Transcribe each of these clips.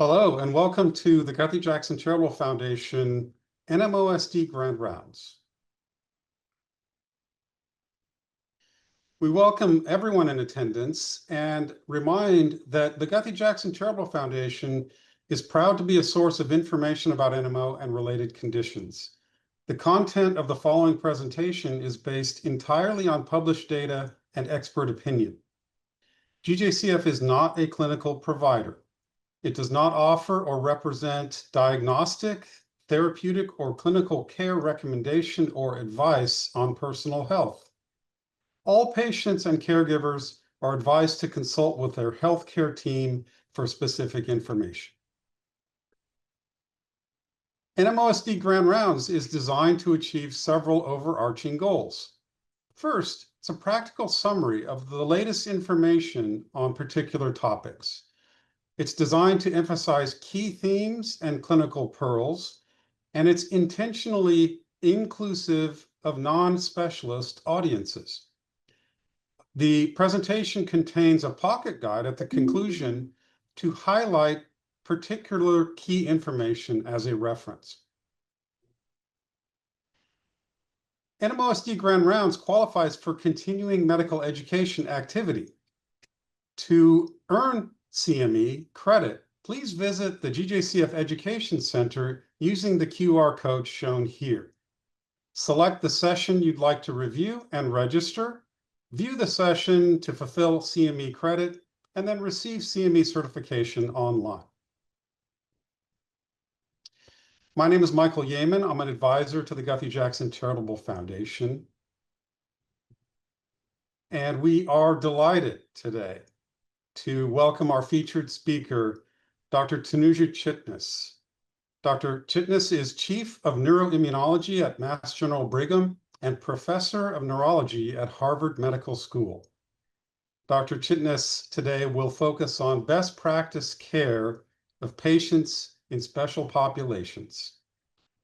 Hello, and welcome to the Guthy-Jackson Charitable Foundation NMOSD Grand Rounds. We welcome everyone in attendance and remind that the Guthy-Jackson Charitable Foundation is proud to be a source of information about NMO and related conditions. The content of the following presentation is based entirely on published data and expert opinion. GJCF is not a clinical provider. It does not offer or represent diagnostic, therapeutic, or clinical care recommendation or advice on personal health. All patients and caregivers are advised to consult with their healthcare team for specific information. NMOSD Grand Rounds is designed to achieve several overarching goals. First, it's a practical summary of the latest information on particular topics. It's designed to emphasize key themes and clinical pearls, and it's intentionally inclusive of non-specialist audiences. The presentation contains a pocket guide at the conclusion to highlight particular key information as a reference. NMOSD Grand Rounds qualifies for continuing medical education activity. To earn CME credit, please visit the GJCF Education Center using the QR code shown here. Select the session you'd like to review and register, view the session to fulfill CME credit, and then receive CME certification online. My name is Michael Yeaman. I'm an advisor to the Guthy-Jackson Charitable Foundation. And we are delighted today to welcome our featured speaker, Dr. Tanuja Chitnis. Dr. Chitnis is Chief of Neuroimmunology at Mass General Brigham and Professor of Neurology at Harvard Medical School. Dr. Chitnis today will focus on best practice care of patients in special populations.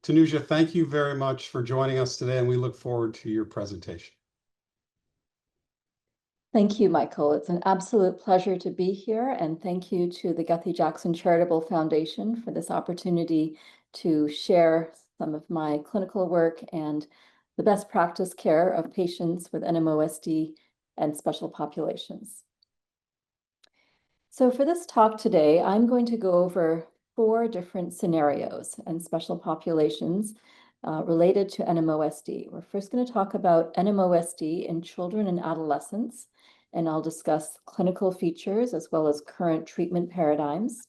Tanuja, thank you very much for joining us today, and we look forward to your presentation. Thank you, Michael. It's an absolute pleasure to be here, and thank you to the Guthy-Jackson Charitable Foundation for this opportunity to share some of my clinical work and the best practice care of patients with NMOSD and special populations. So for this talk today, I'm going to go over 4 different scenarios and special populations related to NMOSD. We're first going to talk about NMOSD in children and adolescents, and I'll discuss clinical features as well as current treatment paradigms.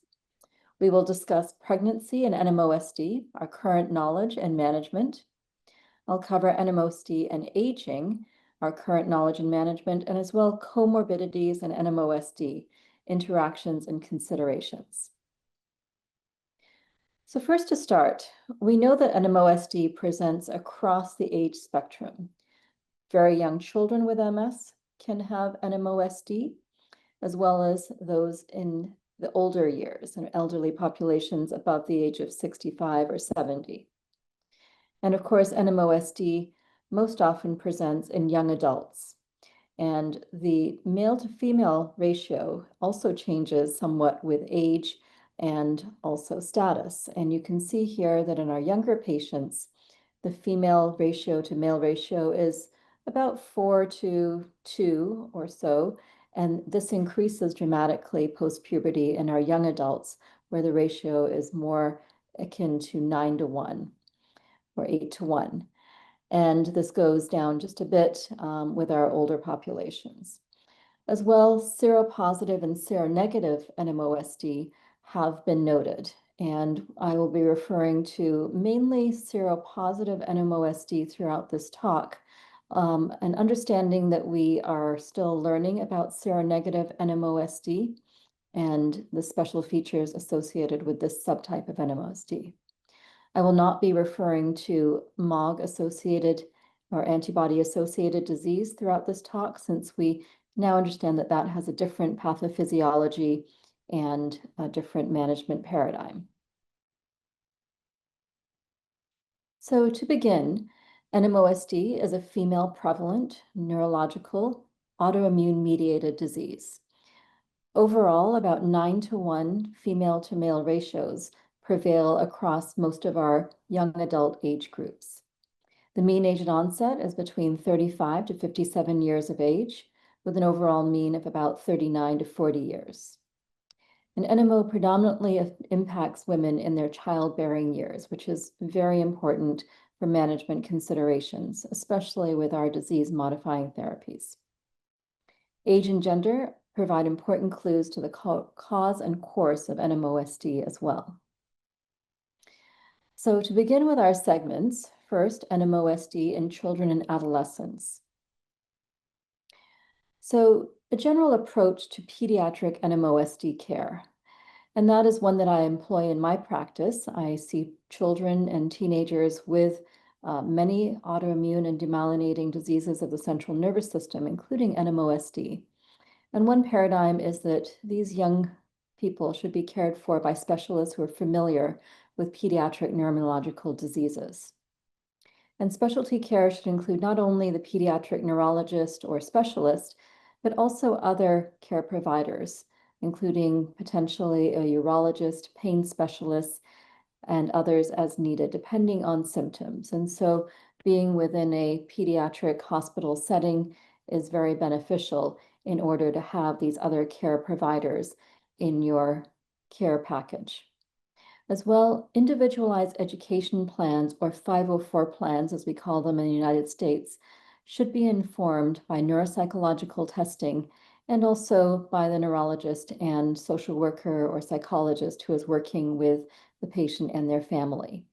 We will discuss pregnancy and NMOSD, our current knowledge and management. I'll cover NMOSD and aging, our current knowledge and management, and as well comorbidities and NMOSD, interactions and considerations. So first to start, we know that NMOSD presents across the age spectrum. Very young children with MS can have NMOSD, as well as those in the older years and elderly populations above the age of 65 or 70. And of course, NMOSD most often presents in young adults. And the male to female ratio also changes somewhat with age and also status. And you can see here that in our younger patients, the female ratio to male ratio is about 4 to 2 or so. And this increases dramatically post-puberty in our young adults, where the ratio is more akin to 9 to 1 or 8 to 1. And this goes down just a bit with our older populations. As well, seropositive and seronegative NMOSD have been noted, and I will be referring to mainly seropositive NMOSD throughout this talk, and understanding that we are still learning about seronegative NMOSD and the special features associated with this subtype of NMOSD. I will not be referring to MOG-associated or antibody-associated disease throughout this talk, since we now understand that that has a different pathophysiology and a different management paradigm. So to begin, NMOSD is a female prevalent neurological autoimmune mediated disease. Overall, about 9-to-1 female to male ratios prevail across most of our young adult age groups. The mean age at onset is between 35 to 57 years of age, with an overall mean of about 39 to 40 years. And NMO predominantly impacts women in their childbearing years, which is very important for management considerations, especially with our disease-modifying therapies. Age and gender provide important clues to the cause and course of NMOSD as well. So to begin with our segments, first, NMOSD in children and adolescents. So a general approach to pediatric NMOSD care, and that is one that I employ in my practice. I see children and teenagers with many autoimmune and demyelinating diseases of the central nervous system, including NMOSD. And one paradigm is that these young people should be cared for by specialists who are familiar with pediatric neurological diseases. And specialty care should include not only the pediatric neurologist or specialist, but also other care providers, including potentially a urologist, pain specialist, and others as needed, depending on symptoms. And so being within a pediatric hospital setting is very beneficial in order to have these other care providers in your care package. As well, individualized education plans, or 504 plans, as we call them in the United States, should be informed by neuropsychological testing and also by the neurologist and social worker or psychologist who is working with the patient and their family.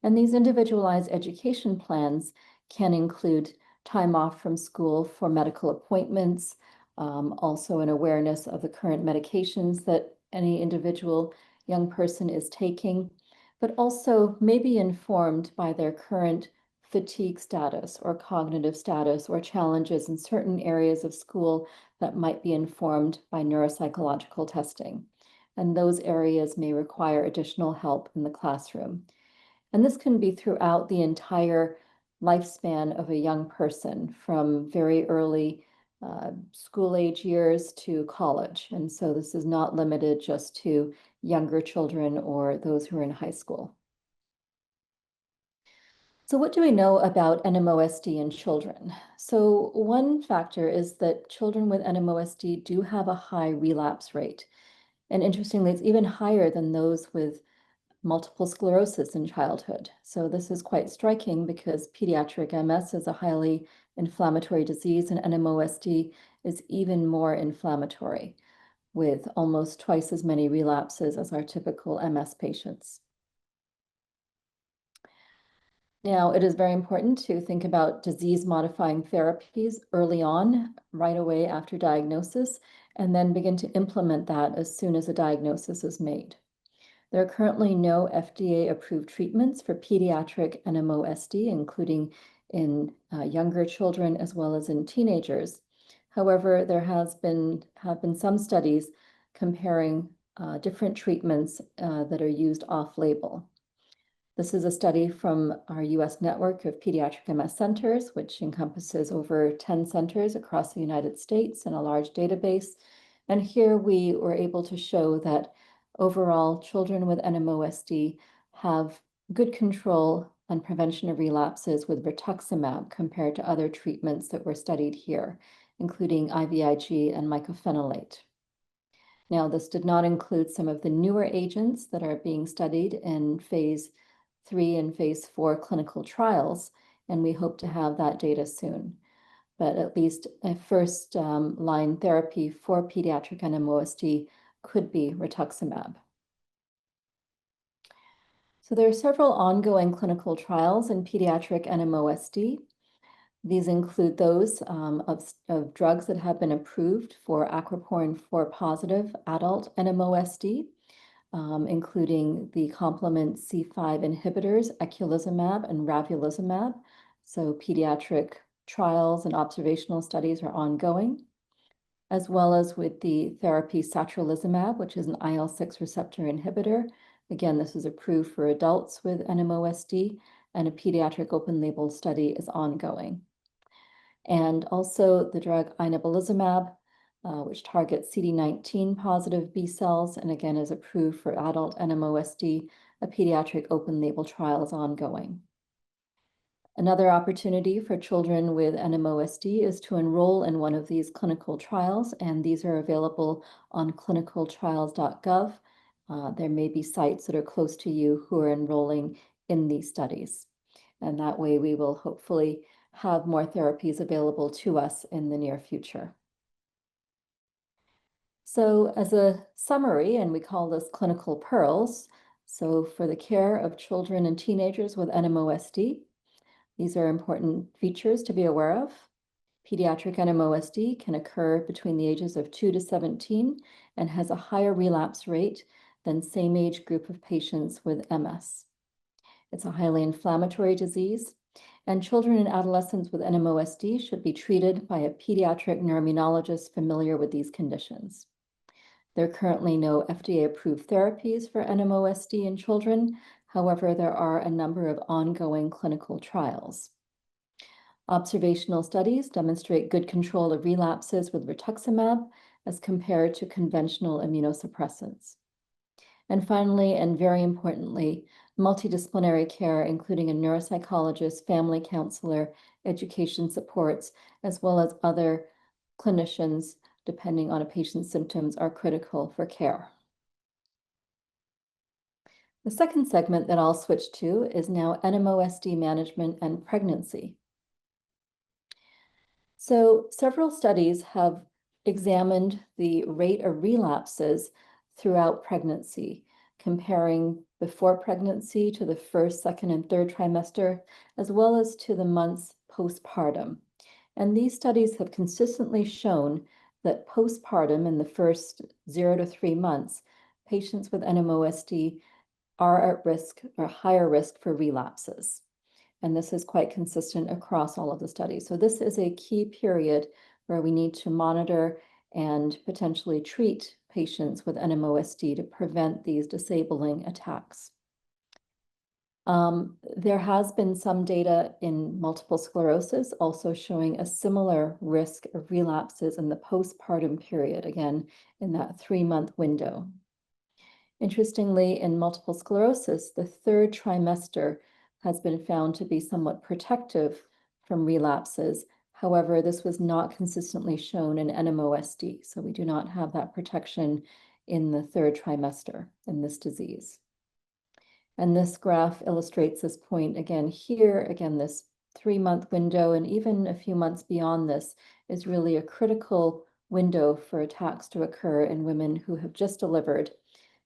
And these individualized education plans can include time off from school for medical appointments, also an awareness of the current medications that any individual young person is taking, but also may be informed by their current fatigue status or cognitive status or challenges in certain areas of school that might be informed by neuropsychological testing. And those areas may require additional help in the classroom. And this can be throughout the entire lifespan of a young person, from very early school age years to college. And so this is not limited just to younger children or those who are in high school. So what do we know about NMOSD in children? So one factor is that children with NMOSD do have a high relapse rate. And interestingly, it's even higher than those with multiple sclerosis in childhood. So this is quite striking because pediatric MS is a highly inflammatory disease, and NMOSD is even more inflammatory, with almost twice as many relapses as our typical MS patients. Now, it is very important to think about disease-modifying therapies early on, right away after diagnosis, and then begin to implement that as soon as a diagnosis is made. There are currently no FDA-approved treatments for pediatric NMOSD, including in younger children as well as in teenagers. However, there have been some studies comparing different treatments that are used off-label. This is a study from our U.S. network of pediatric MS centers, which encompasses over 10 centers across the United States and a large database. And here we were able to show that overall, children with NMOSD have good control and prevention of relapses with rituximab compared to other treatments that were studied here, including IVIG and mycophenolate. Now, this did not include some of the newer agents that are being studied in phase 3 and phase 4 clinical trials, and we hope to have that data soon. But at least a first line therapy for pediatric NMOSD could be rituximab. So there are several ongoing clinical trials in pediatric NMOSD. These include those of drugs that have been approved for aquaporin 4 positive adult NMOSD, including the complement C5 inhibitors, eculizumab and ravulizumab. So pediatric trials and observational studies are ongoing, as well as with the therapy satralizumab, which is an IL-6 receptor inhibitor. Again, this is approved for adults with NMOSD, and a pediatric open label study is ongoing. And also the drug inebilizumab, which targets CD19 positive B cells, and again is approved for adult NMOSD. A pediatric open label trial is ongoing. Another opportunity for children with NMOSD is to enroll in one of these clinical trials, and these are available on clinicaltrials.gov. There may be sites that are close to you who are enrolling in these studies. And that way we will hopefully have more therapies available to us in the near future. So as a summary, and we call this clinical pearls, so for the care of children and teenagers with NMOSD, these are important features to be aware of. Pediatric NMOSD can occur between the ages of 2 to 17 and has a higher relapse rate than same age group of patients with MS. It's a highly inflammatory disease, and children and adolescents with NMOSD should be treated by a pediatric neuroimmunologist familiar with these conditions. There are currently no FDA-approved therapies for NMOSD in children. However, there are a number of ongoing clinical trials. Observational studies demonstrate good control of relapses with rituximab as compared to conventional immunosuppressants. And finally, and very importantly, multidisciplinary care, including a neuropsychologist, family counselor, education supports, as well as other clinicians, depending on a patient's symptoms, are critical for care. The second segment that I'll switch to is now NMOSD management and pregnancy. So several studies have examined the rate of relapses throughout pregnancy, comparing before pregnancy to the first, second, and third trimester, as well as to the months postpartum. And these studies have consistently shown that postpartum in the first 0 to 3 months, patients with NMOSD are at risk or higher risk for relapses. And this is quite consistent across all of the studies. So this is a key period where we need to monitor and potentially treat patients with NMOSD to prevent these disabling attacks. There has been some data in multiple sclerosis also showing a similar risk of relapses in the postpartum period, again, in that 3-month window. Interestingly, in multiple sclerosis, the third trimester has been found to be somewhat protective from relapses. However, this was not consistently shown in NMOSD, so we do not have that protection in the third trimester in this disease. And this graph illustrates this point again here. Again, this 3-month window and even a few months beyond this is really a critical window for attacks to occur in women who have just delivered.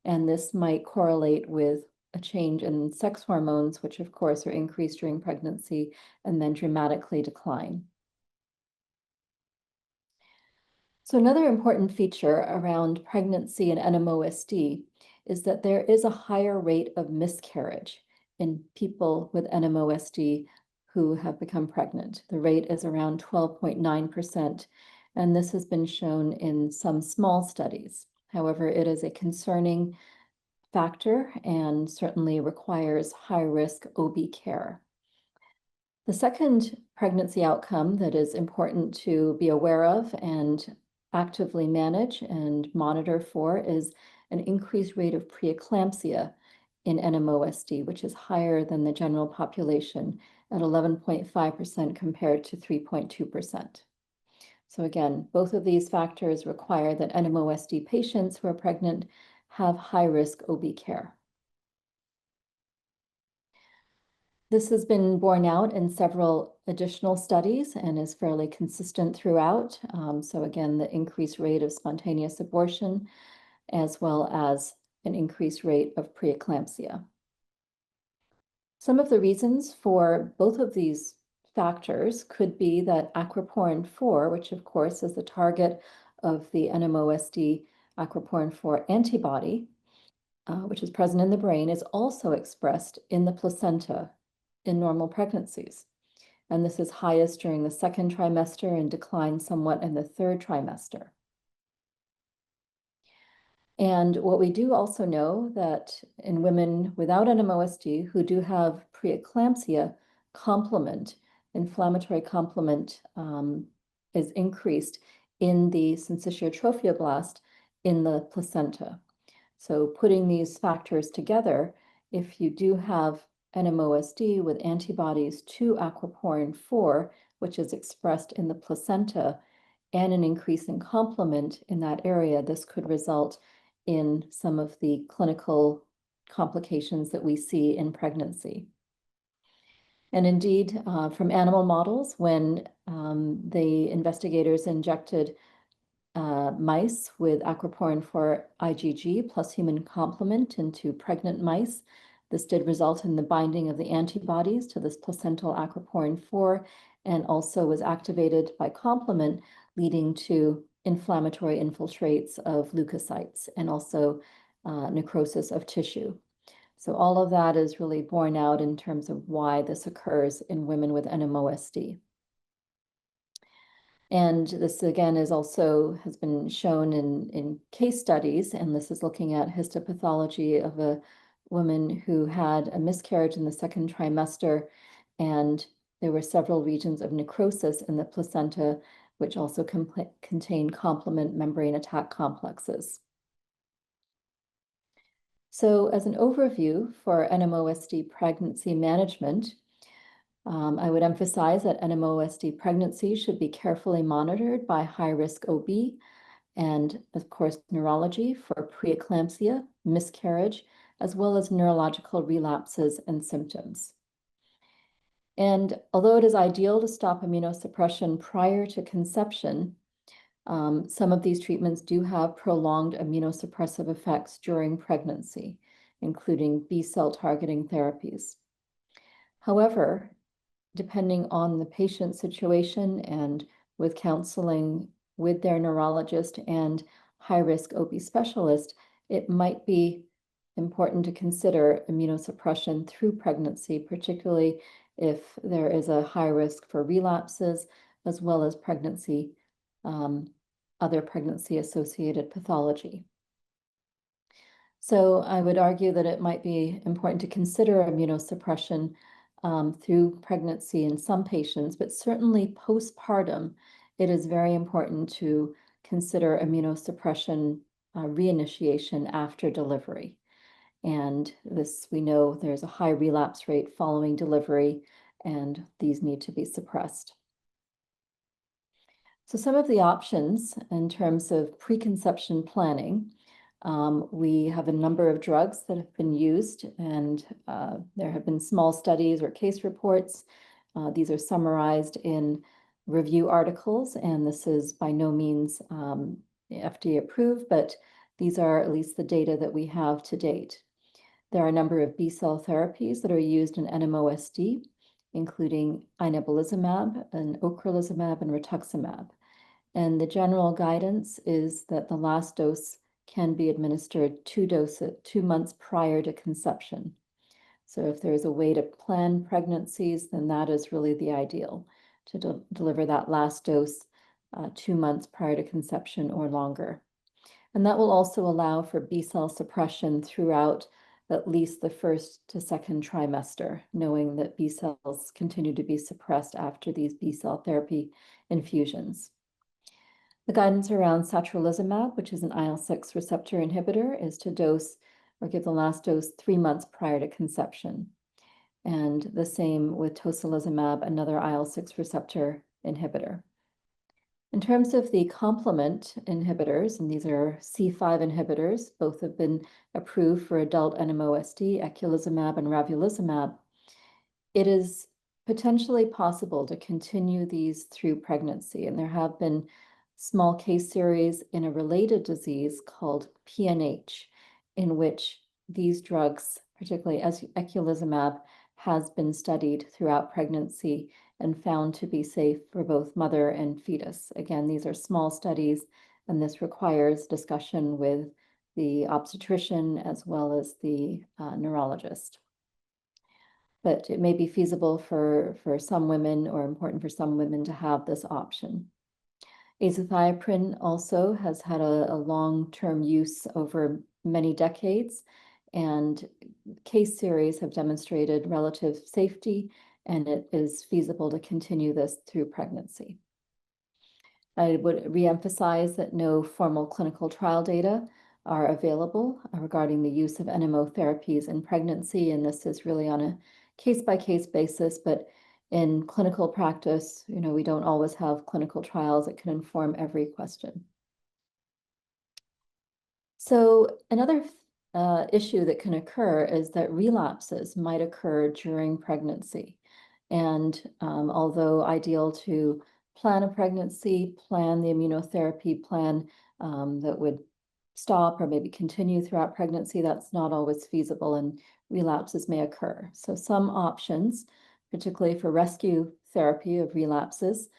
And this might correlate with a change in sex hormones, which of course are increased during pregnancy and then dramatically decline. So another important feature around pregnancy and NMOSD is that there is a higher rate of miscarriage in people with NMOSD who have become pregnant. The rate is around 12.9%, and this has been shown in some small studies. However, it is a concerning factor and certainly requires high-risk OB care. The second pregnancy outcome that is important to be aware of and actively manage and monitor for is an increased rate of preeclampsia in NMOSD, which is higher than the general population at 11.5% compared to 3.2%. So again, both of these factors require that NMOSD patients who are pregnant have high-risk OB care. This has been borne out in several additional studies and is fairly consistent throughout. So again, the increased rate of spontaneous abortion, as well as an increased rate of preeclampsia. Some of the reasons for both of these factors could be that aquaporin 4, which of course is the target of the NMOSD aquaporin 4 antibody, which is present in the brain, is also expressed in the placenta in normal pregnancies. And this is highest during the second trimester and declines somewhat in the third trimester. And what we do also know that in women without NMOSD who do have preeclampsia, complement, inflammatory complement is increased in the syncytial trophoblast in the placenta. So putting these factors together, if you do have NMOSD with antibodies to aquaporin 4, which is expressed in the placenta, and an increase in complement in that area, this could result in some of the clinical complications that we see in pregnancy. And indeed, from animal models, when the investigators injected mice with aquaporin 4 IgG plus human complement into pregnant mice, this did result in the binding of the antibodies to this placental aquaporin 4 and also was activated by complement, leading to inflammatory infiltrates of leukocytes and also necrosis of tissue. So all of that is really borne out in terms of why this occurs in women with NMOSD. And this again has been shown in case studies, and this is looking at histopathology of a woman who had a miscarriage in the second trimester, and there were several regions of necrosis in the placenta, which also contain complement membrane attack complexes. So as an overview for NMOSD pregnancy management, I would emphasize that NMOSD pregnancy should be carefully monitored by high-risk OB and, of course, neurology for preeclampsia, miscarriage, as well as neurological relapses and symptoms. And although it is ideal to stop immunosuppression prior to conception, some of these treatments do have prolonged immunosuppressive effects during pregnancy, including B-cell targeting therapies. However, depending on the patient situation and with counseling with their neurologist and high-risk OB specialist, it might be important to consider immunosuppression through pregnancy, particularly if there is a high risk for relapses, as well as pregnancy, other pregnancy-associated pathology. So I would argue that it might be important to consider immunosuppression through pregnancy in some patients, but certainly postpartum, it is very important to consider immunosuppression reinitiation after delivery. And this, we know there's a high relapse rate following delivery, and these need to be suppressed. So some of the options in terms of preconception planning, we have a number of drugs that have been used, and there have been small studies or case reports. These are summarized in review articles, and this is by no means FDA approved, but these are at least the data that we have to date. There are a number of B-cell therapies that are used in NMOSD, including inebilizumab and ocrelizumab and rituximab. And the general guidance is that the last dose can be administered 2 months prior to conception. So if there's a way to plan pregnancies, then that is really the ideal, to deliver that last dose 2 months prior to conception or longer. And that will also allow for B-cell suppression throughout at least the first to second trimester, knowing that B-cells continue to be suppressed after these B-cell therapy infusions. The guidance around satralizumab, which is an IL-6 receptor inhibitor, is to dose or give the last dose 3 months prior to conception. And the same with tocilizumab, another IL-6 receptor inhibitor. In terms of the complement inhibitors, and these are C5 inhibitors, both have been approved for adult NMOSD, eculizumab and ravulizumab. It is potentially possible to continue these through pregnancy, and there have been small case series in a related disease called PNH, in which these drugs, particularly as eculizumab, has been studied throughout pregnancy and found to be safe for both mother and fetus. Again, these are small studies, and this requires discussion with the obstetrician as well as the neurologist. But it may be feasible for some women, or important for some women, to have this option. Azathioprine also has had a long-term use over many decades, and case series have demonstrated relative safety, and it is feasible to continue this through pregnancy. I would reemphasize that no formal clinical trial data are available regarding the use of NMO therapies in pregnancy, and this is really on a case-by-case basis, but in clinical practice, we don't always have clinical trials that can inform every question. So another issue that can occur is that relapses might occur during pregnancy. And although ideal to plan a pregnancy, plan the immunotherapy plan that would stop or maybe continue throughout pregnancy, that's not always feasible, and relapses may occur. So some options, particularly for rescue therapy of relapses,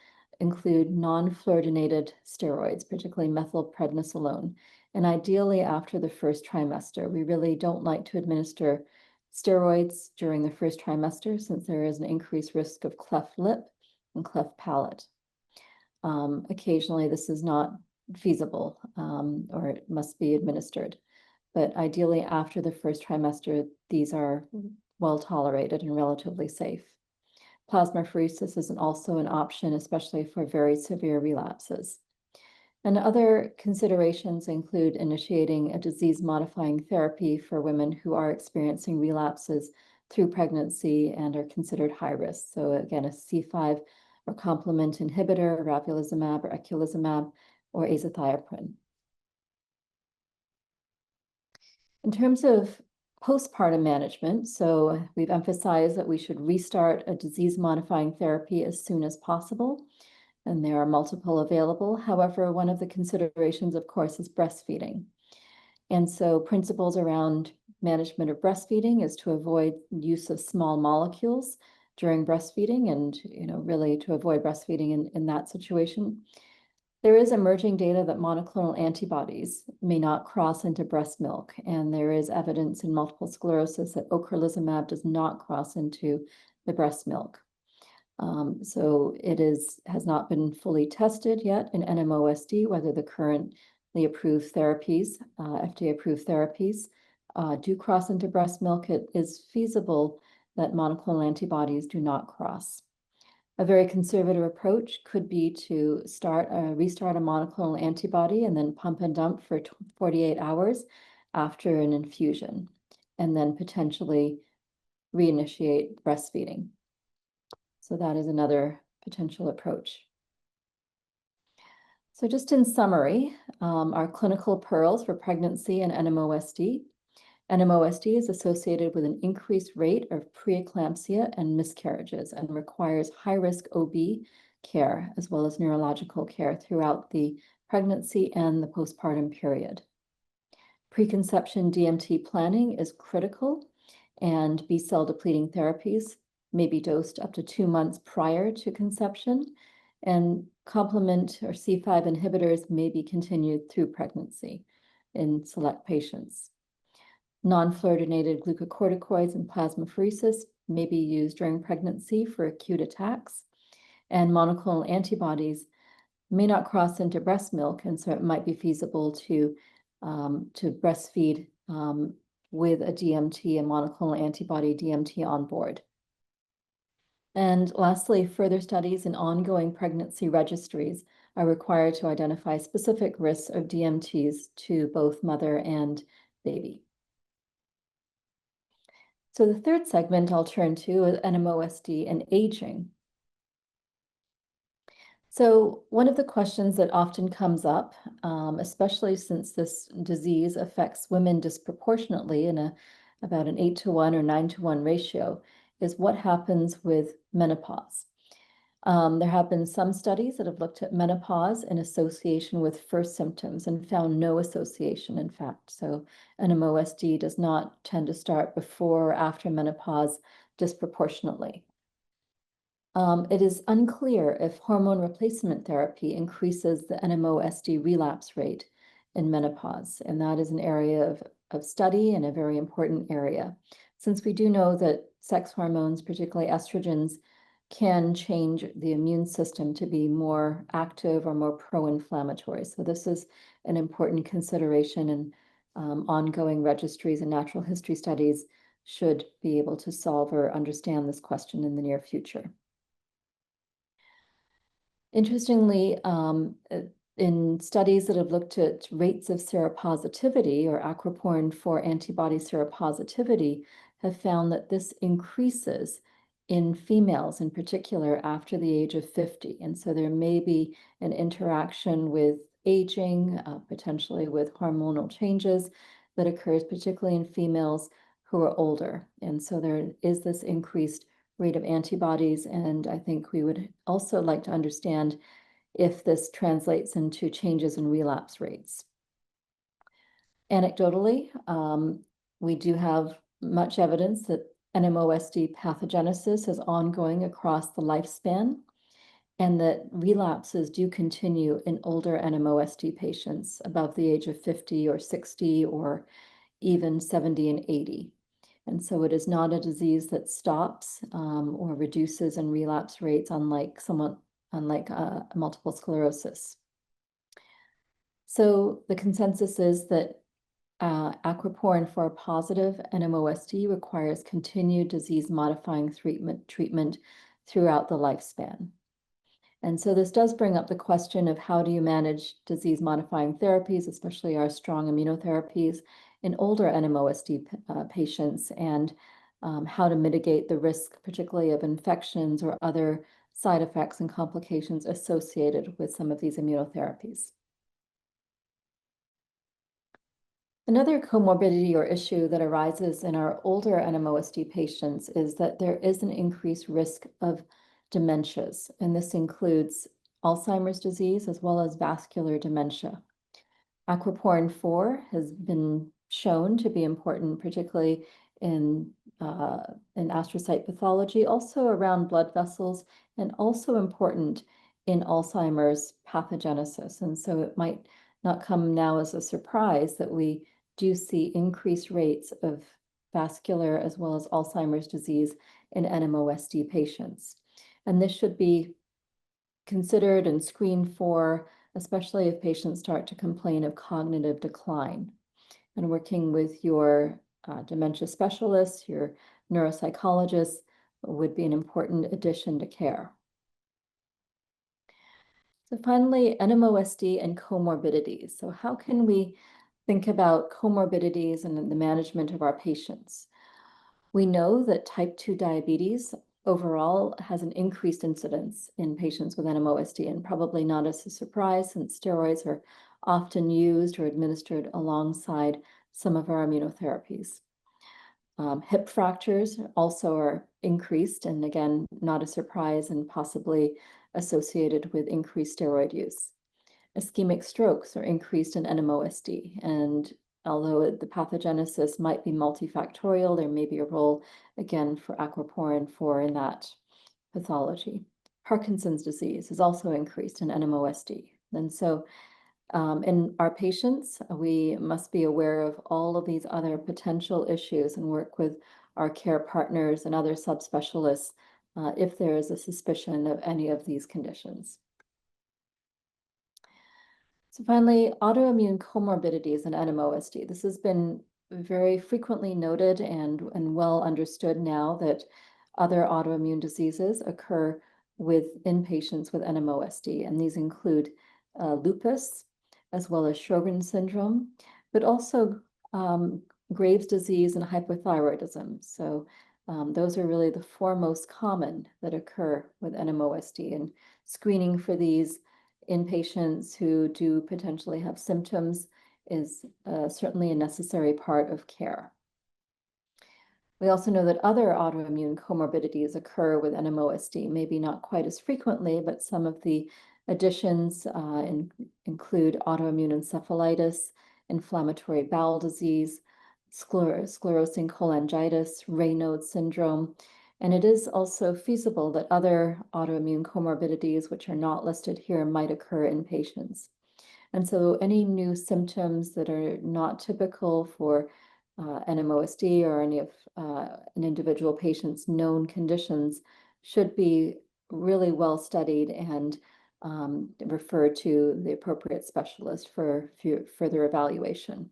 include non-fluorinated steroids, particularly methylprednisolone. And ideally after the first trimester. We really don't like to administer steroids during the first trimester since there is an increased risk of cleft lip and cleft palate. Occasionally this is not feasible or it must be administered, but ideally after the first trimester, these are well tolerated and relatively safe. Plasmapheresis is also an option, especially for very severe relapses. And other considerations include initiating a disease-modifying therapy for women who are experiencing relapses through pregnancy and are considered high risk. So again, a C5 or complement inhibitor, ravulizumab or eculizumab, or azathioprine. In terms of postpartum management, so we've emphasized that we should restart a disease-modifying therapy as soon as possible, and there are multiple available. However, one of the considerations, of course, is breastfeeding. And so principles around management of breastfeeding is to avoid use of small molecules during breastfeeding and, really to avoid breastfeeding in that situation. There is emerging data that monoclonal antibodies may not cross into breast milk, and there is evidence in multiple sclerosis that ocrelizumab does not cross into the breast milk. So it has not been fully tested yet in NMOSD, whether the currently approved therapies, FDA-approved therapies, do cross into breast milk. It is feasible that monoclonal antibodies do not cross. A very conservative approach could be to restart a monoclonal antibody and then pump and dump for 48 hours after an infusion, and then potentially reinitiate breastfeeding. So that is another potential approach. So just in summary, our clinical pearls for pregnancy and NMOSD. NMOSD is associated with an increased rate of preeclampsia and miscarriages and requires high-risk OB care as well as neurological care throughout the pregnancy and the postpartum period. Preconception DMT planning is critical, and B-cell depleting therapies may be dosed up to 2 months prior to conception, and complement or C5 inhibitors may be continued through pregnancy in select patients. Non-fluorinated glucocorticoids and plasmapheresis may be used during pregnancy for acute attacks, and monoclonal antibodies may not cross into breast milk, and so it might be feasible to breastfeed with a DMT, a monoclonal antibody DMT on board. And lastly, further studies and ongoing pregnancy registries are required to identify specific risks of DMTs to both mother and baby. So the third segment I'll turn to is NMOSD and aging. So one of the questions that often comes up, especially since this disease affects women disproportionately in about an 8-to-1 or 9-to-1 ratio, is what happens with menopause. There have been some studies that have looked at menopause in association with first symptoms and found no association, in fact. So NMOSD does not tend to start before or after menopause disproportionately. It is unclear if hormone replacement therapy increases the NMOSD relapse rate in menopause, and that is an area of study and a very important area, since we do know that sex hormones, particularly estrogens, can change the immune system to be more active or more pro-inflammatory. So this is an important consideration, and ongoing registries and natural history studies should be able to solve or understand this question in the near future. Interestingly, in studies that have looked at rates of seropositivity or aquaporin-4 antibody seropositivity, have found that this increases in females in particular after the age of 50. And so there may be an interaction with aging, potentially with hormonal changes that occurs particularly in females who are older. And so there is this increased rate of antibodies, and I think we would also like to understand if this translates into changes in relapse rates. Anecdotally, we do have much evidence that NMOSD pathogenesis is ongoing across the lifespan, and that relapses do continue in older NMOSD patients above the age of 50 or 60 or even 70 and 80. And so it is not a disease that stops or reduces in relapse rates, unlike multiple sclerosis. So the consensus is that aquaporin-4 positive NMOSD requires continued disease-modifying treatment throughout the lifespan. And so this does bring up the question of how do you manage disease-modifying therapies, especially our strong immunotherapies, in older NMOSD patients, and how to mitigate the risk, particularly of infections or other side effects and complications associated with some of these immunotherapies. Another comorbidity or issue that arises in our older NMOSD patients is that there is an increased risk of dementias, and this includes Alzheimer's disease as well as vascular dementia. Aquaporin-4 has been shown to be important, particularly in astrocyte pathology, also around blood vessels, and also important in Alzheimer's pathogenesis. And so it might not come now as a surprise that we do see increased rates of vascular as well as Alzheimer's disease in NMOSD patients. And this should be considered and screened for, especially if patients start to complain of cognitive decline. And working with your dementia specialists, your neuropsychologists, would be an important addition to care. So finally, NMOSD and comorbidities. So how can we think about comorbidities and the management of our patients? We know that type 2 diabetes overall has an increased incidence in patients with NMOSD, and probably not as a surprise since steroids are often used or administered alongside some of our immunotherapies. Hip fractures also are increased, and again, not a surprise and possibly associated with increased steroid use. Ischemic strokes are increased in NMOSD, and although the pathogenesis might be multifactorial, there may be a role, again, for aquaporin-4 in that pathology. Parkinson's disease is also increased in NMOSD. And so in our patients, we must be aware of all of these other potential issues and work with our care partners and other subspecialists if there is a suspicion of any of these conditions. So finally, autoimmune comorbidities in NMOSD. This has been very frequently noted and well understood now that other autoimmune diseases occur in patients with NMOSD, and these include lupus, as well as Sjogren's syndrome, but also Graves' disease and hypothyroidism. So those are really the four most common that occur with NMOSD, and screening for these in patients who do potentially have symptoms is certainly a necessary part of care. We also know that other autoimmune comorbidities occur with NMOSD, maybe not quite as frequently, but some of the additions include autoimmune encephalitis, inflammatory bowel disease, sclerosing cholangitis, Raynaud's syndrome, and it is also feasible that other autoimmune comorbidities, which are not listed here, might occur in patients. And so any new symptoms that are not typical for NMOSD or any of an individual patient's known conditions should be really well studied and referred to the appropriate specialist for further evaluation.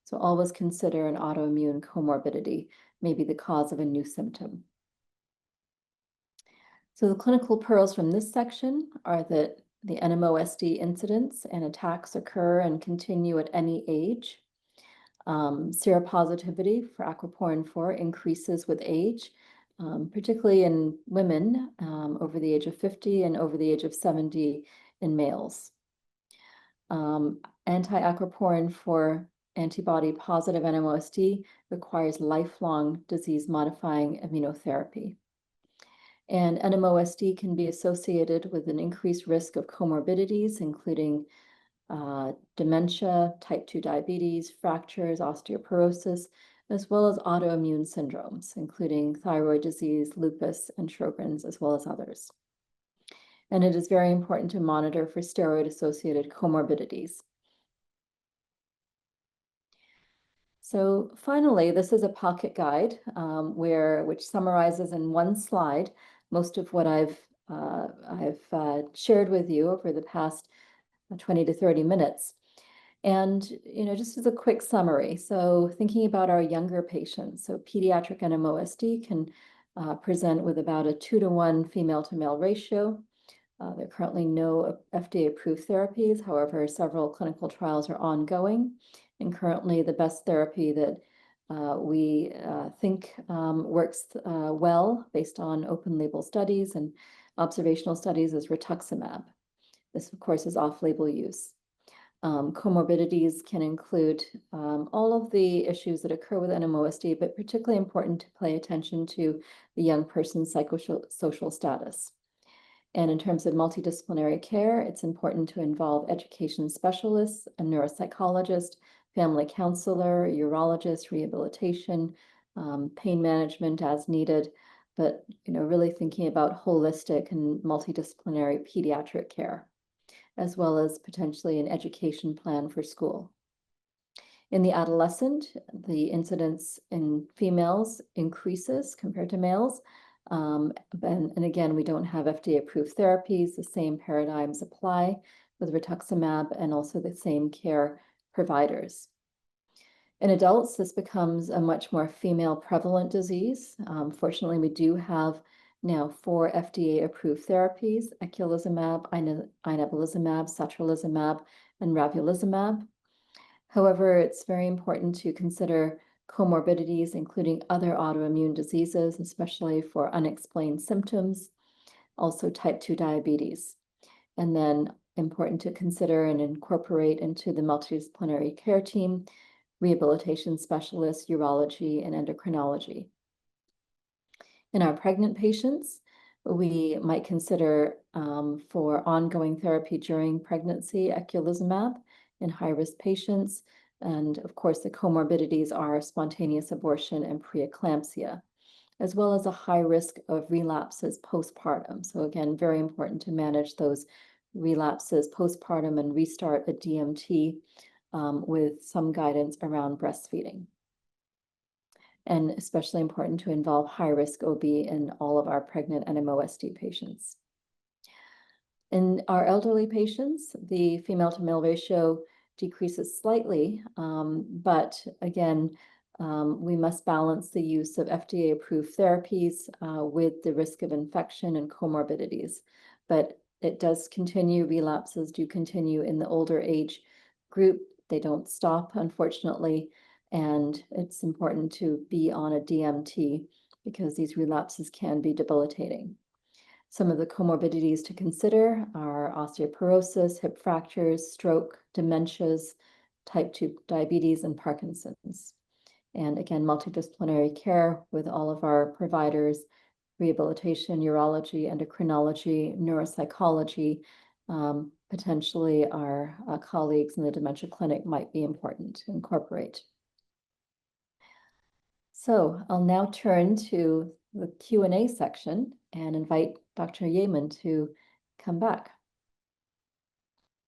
So always consider an autoimmune comorbidity may be the cause of a new symptom. So the clinical pearls from this section are that the NMOSD incidence and attacks occur and continue at any age. Seropositivity for aquaporin 4 increases with age, particularly in women over the age of 50 and over the age of 70 in males. Anti-aquaporin 4 antibody positive NMOSD requires lifelong disease-modifying immunotherapy. And NMOSD can be associated with an increased risk of comorbidities, including dementia, type 2 diabetes, fractures, osteoporosis, as well as autoimmune syndromes, including thyroid disease, lupus, and Sjogren's, as well as others. And it is very important to monitor for steroid-associated comorbidities. So finally, this is a pocket guide which summarizes in one slide most of what I've shared with you over the past 20 to 30 minutes. And, just as a quick summary, so thinking about our younger patients, so pediatric NMOSD can present with about a 2-to-1 female to male ratio. There are currently no FDA-approved therapies. However, several clinical trials are ongoing. And currently, the best therapy that we think works well based on open label studies and observational studies is rituximab. This, of course, is off-label use. Comorbidities can include all of the issues that occur with NMOSD, but particularly important to pay attention to the young person's psychosocial status. And in terms of multidisciplinary care, it's important to involve education specialists, a neuropsychologist, family counselor, urologist, rehabilitation, pain management as needed, but really thinking about holistic and multidisciplinary pediatric care, as well as potentially an education plan for school. In the adolescent, the incidence in females increases compared to males. And again, we don't have FDA-approved therapies. The same paradigms apply with rituximab and also the same care providers. In adults, this becomes a much more female prevalent disease. Fortunately, we do have now 4 FDA-approved therapies: eculizumab, inebilizumab, satralizumab, and ravulizumab. However, it's very important to consider comorbidities, including other autoimmune diseases, especially for unexplained symptoms, also type 2 diabetes. And then important to consider and incorporate into the multidisciplinary care team, rehabilitation specialists, urology, and endocrinology. In our pregnant patients, we might consider for ongoing therapy during pregnancy, eculizumab in high-risk patients. And of course, the comorbidities are spontaneous abortion and preeclampsia, as well as a high risk of relapses postpartum. So again, very important to manage those relapses postpartum and restart a DMT with some guidance around breastfeeding. And especially important to involve high-risk OB in all of our pregnant NMOSD patients. In our elderly patients, the female-to-male ratio decreases slightly, but again, we must balance the use of FDA-approved therapies with the risk of infection and comorbidities. But it does continue, relapses do continue in the older age group. They don't stop, unfortunately, and it's important to be on a DMT because these relapses can be debilitating. Some of the comorbidities to consider are osteoporosis, hip fractures, stroke, dementias, type 2 diabetes, and Parkinson's. And again, multidisciplinary care with all of our providers, rehabilitation, urology, endocrinology, neuropsychology, potentially our colleagues in the dementia clinic might be important to incorporate. So I'll now turn to the Q&A section and invite Dr. Yeaman to come back.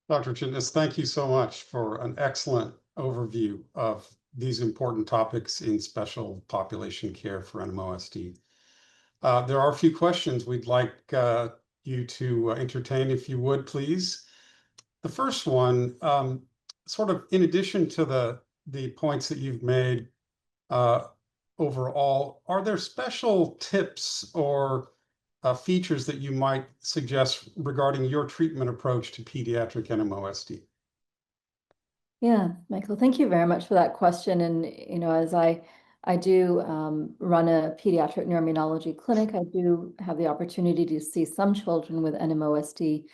Dr. Chitnis, thank you so much for an excellent overview of these important topics in special population care for NMOSD. There are a few questions we'd like you to entertain, if you would, please. The first one, sort of in addition to the points that you've made overall, are there special tips or features that you might suggest regarding your treatment approach to pediatric NMOSD? Yeah, Michael, thank you very much for that question. And, as I do run a pediatric neuroimmunology clinic, I do have the opportunity to see some children with NMOSD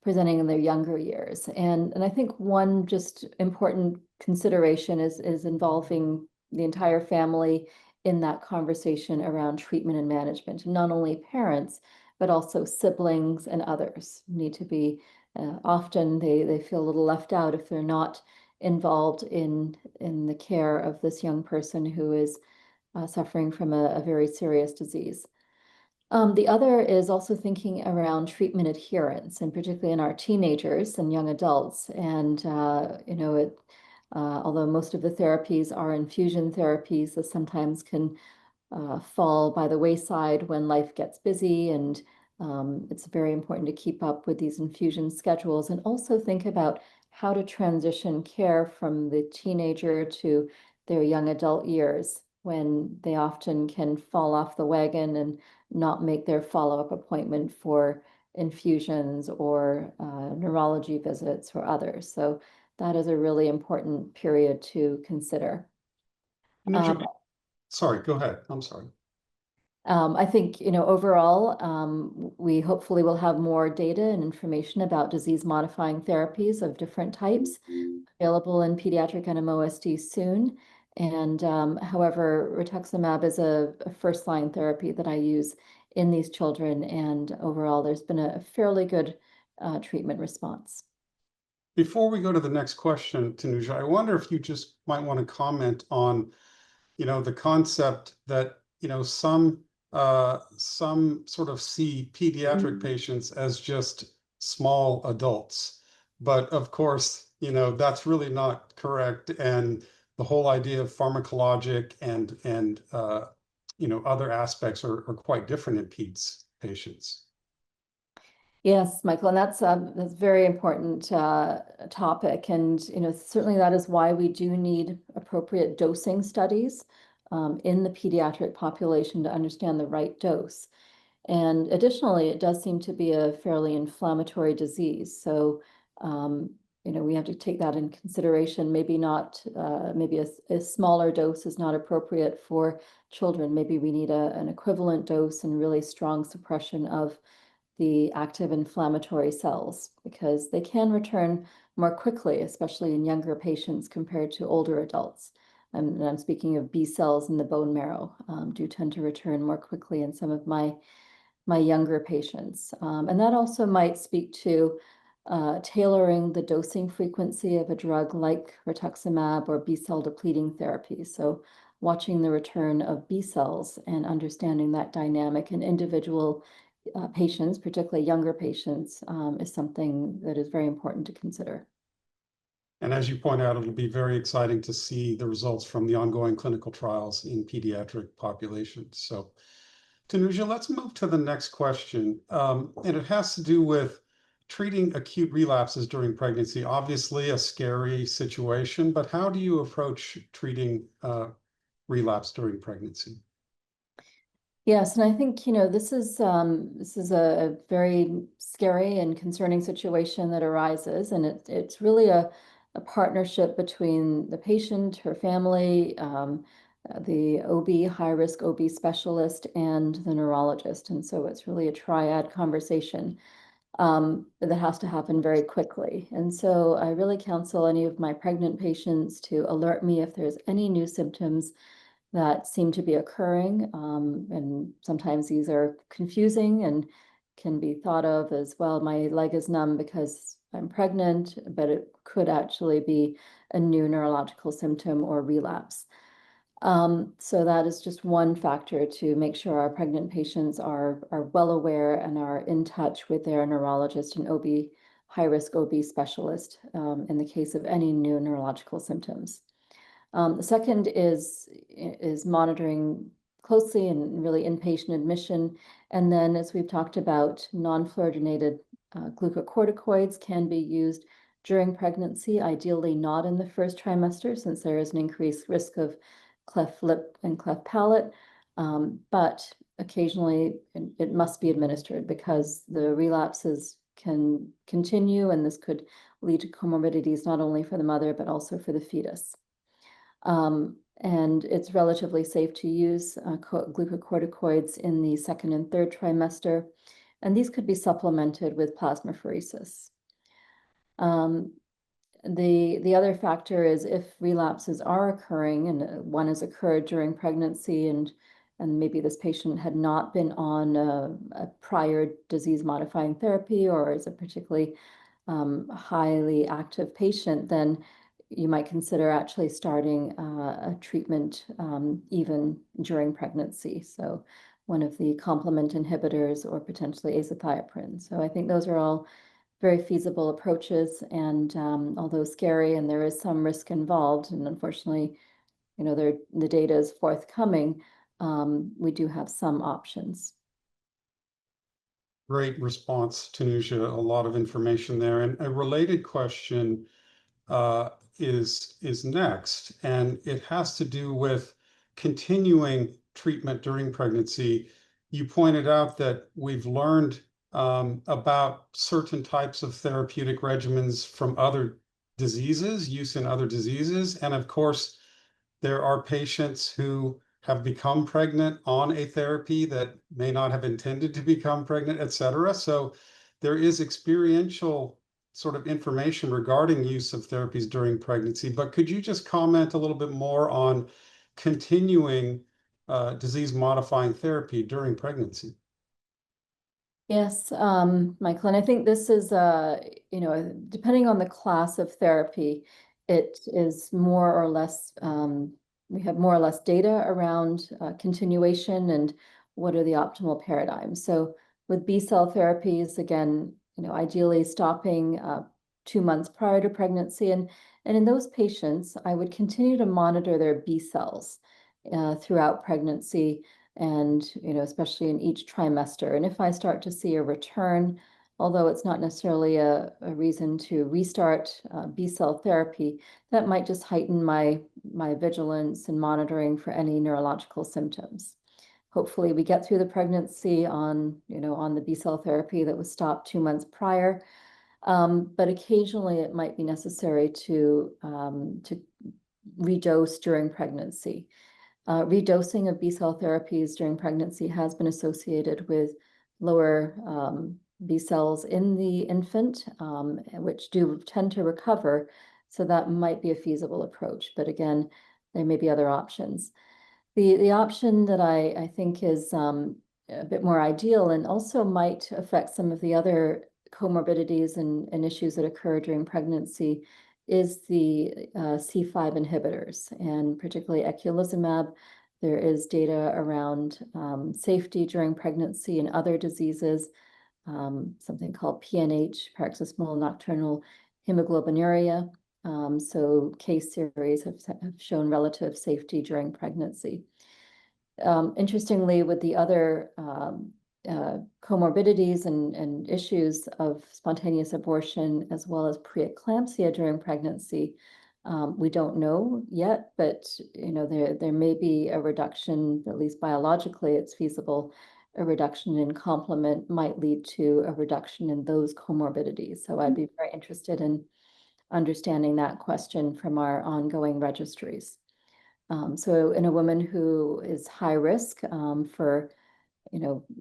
presenting in their younger years. And I think one just important consideration is involving the entire family in that conversation around treatment and management. And not only parents, but also siblings and others need to be, often they feel a little left out if they're not involved in the care of this young person who is suffering from a very serious disease. The other is also thinking around treatment adherence, and particularly in our teenagers and young adults. And although most of the therapies are infusion therapies, this sometimes can fall by the wayside when life gets busy, and it's very important to keep up with these infusion schedules and also think about how to transition care from the teenager to their young adult years, when they often can fall off the wagon and not make their follow-up appointment for infusions or neurology visits or others. So that is a really important period to consider. Sorry, go ahead. I'm sorry. I think, overall, we hopefully will have more data and information about disease-modifying therapies of different types available in pediatric NMOSD soon. And however, rituximab is a first-line therapy that I use in these children, and overall, there's been a fairly good treatment response. Before we go to the next question, Tanuja, I wonder if you just might want to comment on, the concept that, some sort of see pediatric patients as just small adults. But of course, that's really not correct. And the whole idea of pharmacologic and other aspects are quite different in peds patients. Yes, Michael, and that's a very important topic. And, certainly that is why we do need appropriate dosing studies in the pediatric population to understand the right dose. And additionally, it does seem to be a fairly inflammatory disease. So, we have to take that in consideration. Maybe not, maybe a smaller dose is not appropriate for children. Maybe we need an equivalent dose and really strong suppression of the active inflammatory cells, because they can return more quickly, especially in younger patients compared to older adults. And I'm speaking of B cells in the bone marrow, do tend to return more quickly in some of my younger patients. And that also might speak to tailoring the dosing frequency of a drug like rituximab or B cell depleting therapy. So watching the return of B cells and understanding that dynamic in individual patients, particularly younger patients, is something that is very important to consider. And as you point out, it'll be very exciting to see the results from the ongoing clinical trials in pediatric populations. So, Tanuja, let's move to the next question. And it has to do with treating acute relapses during pregnancy. Obviously a scary situation, but how do you approach treating relapse during pregnancy? Yes, and I think, this is a very scary and concerning situation that arises, and it's really a partnership between the patient, her family, the OB, high-risk OB specialist, and the neurologist. And so it's really a triad conversation that has to happen very quickly. And so I really counsel any of my pregnant patients to alert me if there's any new symptoms that seem to be occurring. And sometimes these are confusing and can be thought of as, well, my leg is numb because I'm pregnant, but it could actually be a new neurological symptom or relapse. So that is just one factor to make sure our pregnant patients are well aware and are in touch with their neurologist and OB, high-risk OB specialist in the case of any new neurological symptoms. The second is monitoring closely and really inpatient admission. And then, as we've talked about, non-fluorinated glucocorticoids can be used during pregnancy, ideally not in the first trimester, since there is an increased risk of cleft lip and cleft palate. But occasionally it must be administered because the relapses can continue, and this could lead to comorbidities not only for the mother, but also for the fetus. And it's relatively safe to use glucocorticoids in the second and third trimester, and these could be supplemented with plasmapheresis. The other factor is if relapses are occurring, and one has occurred during pregnancy, and maybe this patient had not been on a prior disease-modifying therapy or is a particularly highly active patient, then you might consider actually starting a treatment even during pregnancy. So one of the complement inhibitors or potentially azathioprine. So I think those are all very feasible approaches, and although scary and there is some risk involved, and unfortunately, the data is forthcoming, we do have some options. Great response, Tanuja. A lot of information there. And a related question is next, and it has to do with continuing treatment during pregnancy. You pointed out that we've learned about certain types of therapeutic regimens from other diseases, use in other diseases. And of course, there are patients who have become pregnant on a therapy that may not have intended to become pregnant, et cetera. So there is experiential sort of information regarding use of therapies during pregnancy. But could you just comment a little bit more on continuing disease-modifying therapy during pregnancy? Yes, Michael, and I think this is, depending on the class of therapy, it is more or less, we have more or less data around continuation and what are the optimal paradigms. So with B-cell therapies, again, ideally stopping 2 months prior to pregnancy. And in those patients, I would continue to monitor their B cells throughout pregnancy, and especially in each trimester. And if I start to see a return, although it's not necessarily a reason to restart B-cell therapy, that might just heighten my vigilance and monitoring for any neurological symptoms. Hopefully we get through the pregnancy on the B-cell therapy that was stopped 2 months prior. But occasionally it might be necessary to redose during pregnancy. Redosing of B-cell therapies during pregnancy has been associated with lower B cells in the infant, which do tend to recover. So that might be a feasible approach. But again, there may be other options. The option that I think is a bit more ideal and also might affect some of the other comorbidities and issues that occur during pregnancy is the C5 inhibitors, and particularly eculizumab. There is data around safety during pregnancy and other diseases, something called PNH, paroxysmal nocturnal hemoglobinuria. So case series have shown relative safety during pregnancy. Interestingly, with the other comorbidities and issues of spontaneous abortion, as well as preeclampsia during pregnancy, we don't know yet, but there may be a reduction, at least biologically it's feasible, a reduction in complement might lead to a reduction in those comorbidities. So I'd be very interested in understanding that question from our ongoing registries. So in a woman who is high risk for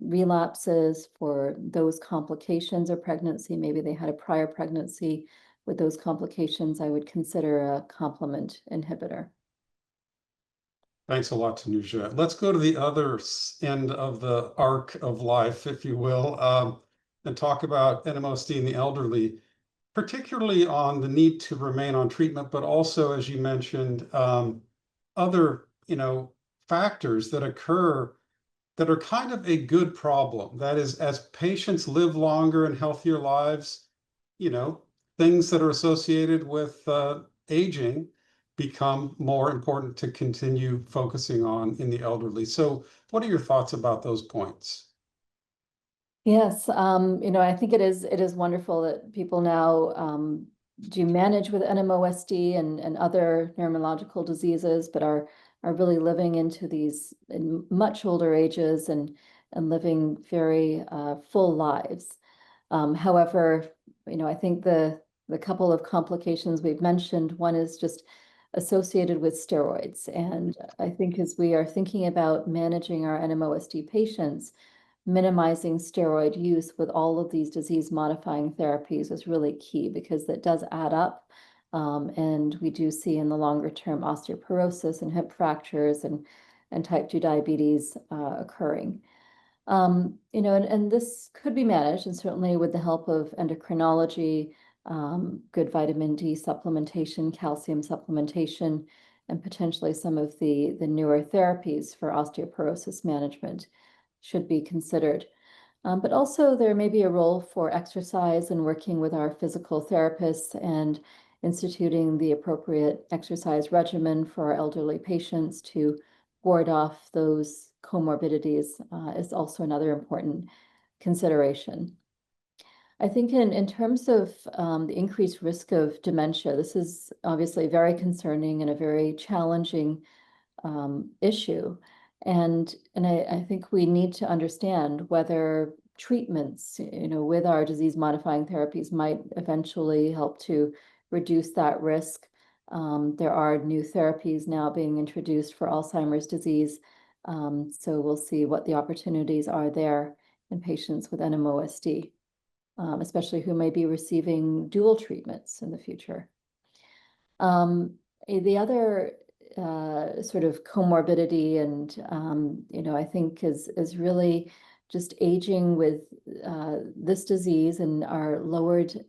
relapses, for those complications of pregnancy, maybe they had a prior pregnancy with those complications, I would consider a complement inhibitor. Thanks a lot, Tanuja. Let's go to the other end of the arc of life, if you will, and talk about NMOSD in the elderly, particularly on the need to remain on treatment, but also, as you mentioned, other factors that occur that are kind of a good problem. That is, as patients live longer and healthier lives, things that are associated with aging become more important to continue focusing on in the elderly. So what are your thoughts about those points? Yes, I think it is wonderful that people now do manage with NMOSD and other neurological diseases, but are are really living into these in much older ages and living very full lives. However, I think the couple of complications we've mentioned, one is just associated with steroids. And I think as we are thinking about managing our NMOSD patients, minimizing steroid use with all of these disease-modifying therapies is really key, because that does add up. And we do see in the longer term osteoporosis and hip fractures and type 2 diabetes occurring. And this could be managed, and certainly with the help of endocrinology, good vitamin D supplementation, calcium supplementation, and potentially some of the newer therapies for osteoporosis management should be considered. But also there may be a role for exercise and working with our physical therapists and instituting the appropriate exercise regimen for our elderly patients to ward off those comorbidities is also another important consideration. I think in terms of the increased risk of dementia, this is obviously very concerning and a very challenging issue. And I think we need to understand whether treatments, with our disease-modifying therapies might eventually help to reduce that risk. There are new therapies now being introduced for Alzheimer's disease. So we'll see what the opportunities are there in patients with NMOSD, especially who may be receiving dual treatments in the future. The other sort of comorbidity and, I think is really just aging with this disease and our lowered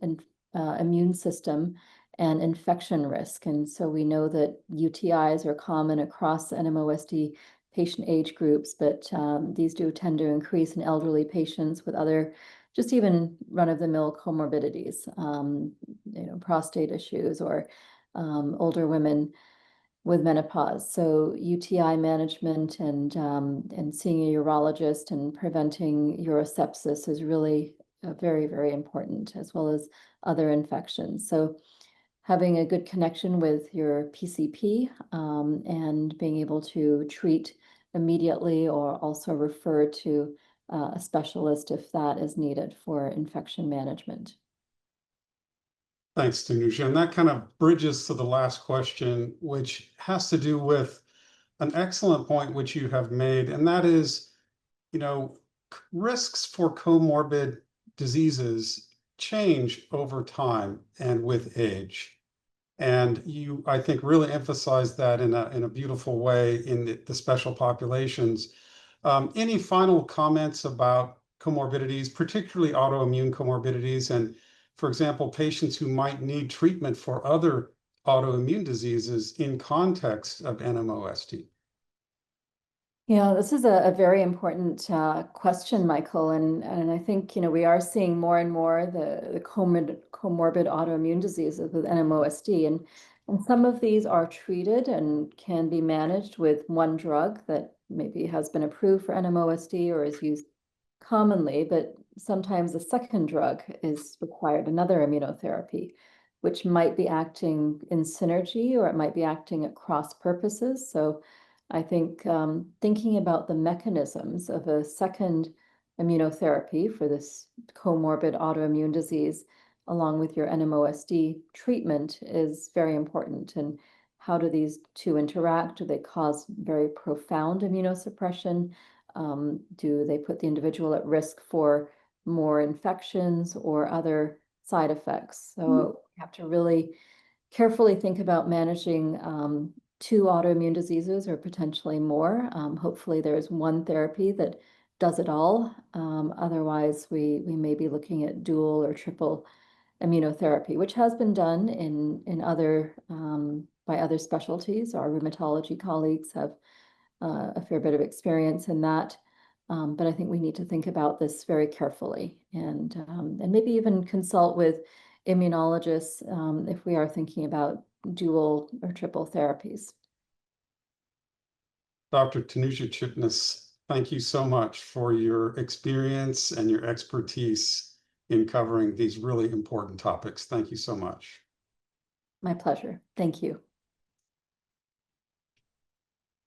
immune system and infection risk. And so we know that UTIs are common across NMOSD patient age groups, but these do tend to increase in elderly patients with other, just even run-of-the-mill comorbidities, prostate issues or older women with menopause. So UTI management and seeing a urologist and preventing urosepsis is really very, very important, as well as other infections. So having a good connection with your PCP and being able to treat immediately or also refer to a specialist if that is needed for infection management. Thanks, Tanuja. And that kind of bridges to the last question, which has to do with an excellent point which you have made, and that is, risks for comorbid diseases change over time and with age. And you, I think, really emphasized that in a beautiful way in the special populations. Any final comments about comorbidities, particularly autoimmune comorbidities, and, for example, patients who might need treatment for other autoimmune diseases in context of NMOSD? Yeah, this is a very important question, Michael. And I think, we are seeing more and more the comorbid autoimmune diseases with NMOSD. And some of these are treated and can be managed with one drug that maybe has been approved for NMOSD or is used commonly, but sometimes a second drug is required, another immunotherapy, which might be acting in synergy or it might be acting at cross purposes. So I think thinking about the mechanisms of a second immunotherapy for this comorbid autoimmune disease, along with your NMOSD treatment, is very important. And how do these two interact? Do they cause very profound immunosuppression? Do they put the individual at risk for more infections or other side effects? So we have to really carefully think about managing two autoimmune diseases or potentially more. Hopefully there's one therapy that does it all. Otherwise, we may be looking at dual or triple immunotherapy, which has been done in other by other specialties. Our rheumatology colleagues have a fair bit of experience in that. But I think we need to think about this very carefully and maybe even consult with immunologists if we are thinking about dual or triple therapies. Dr. Tanuja Chitnis, thank you so much for your experience and your expertise in covering these really important topics. Thank you so much. My pleasure. Thank you.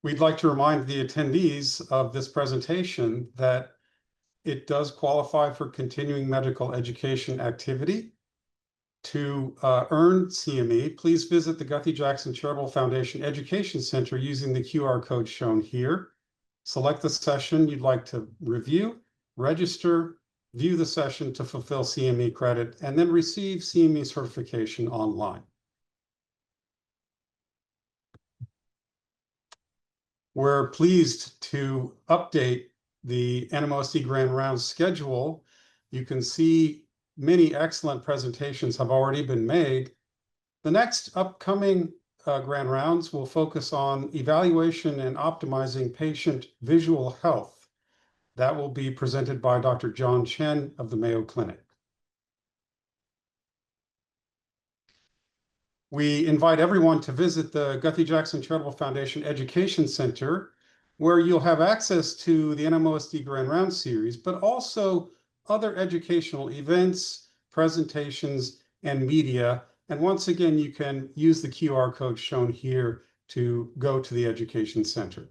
We'd like to remind the attendees of this presentation that it does qualify for continuing medical education activity. To earn CME, please visit the Guthy-Jackson Charitable Foundation Education Center using the QR code shown here. Select the session you'd like to review, register, view the session to fulfill CME credit, and then receive CME certification online. We're pleased to update the NMOSD Grand Rounds schedule. You can see many excellent presentations have already been made. The next upcoming Grand Rounds will focus on evaluation and optimizing patient visual health. That will be presented by Dr. John Chen of the Mayo Clinic. We invite everyone to visit the Guthy-Jackson Charitable Foundation Education Center, where you'll have access to the NMOSD Grand Rounds series, but also other educational events, presentations, and media. And once again, you can use the QR code shown here to go to the Education Center.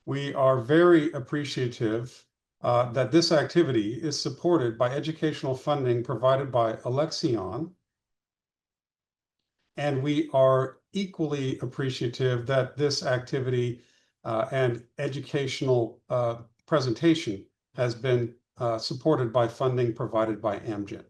We are very appreciative that this activity is supported by educational funding provided by Alexion. And we are equally appreciative that this activity and educational presentation has been supported by funding provided by Amgen.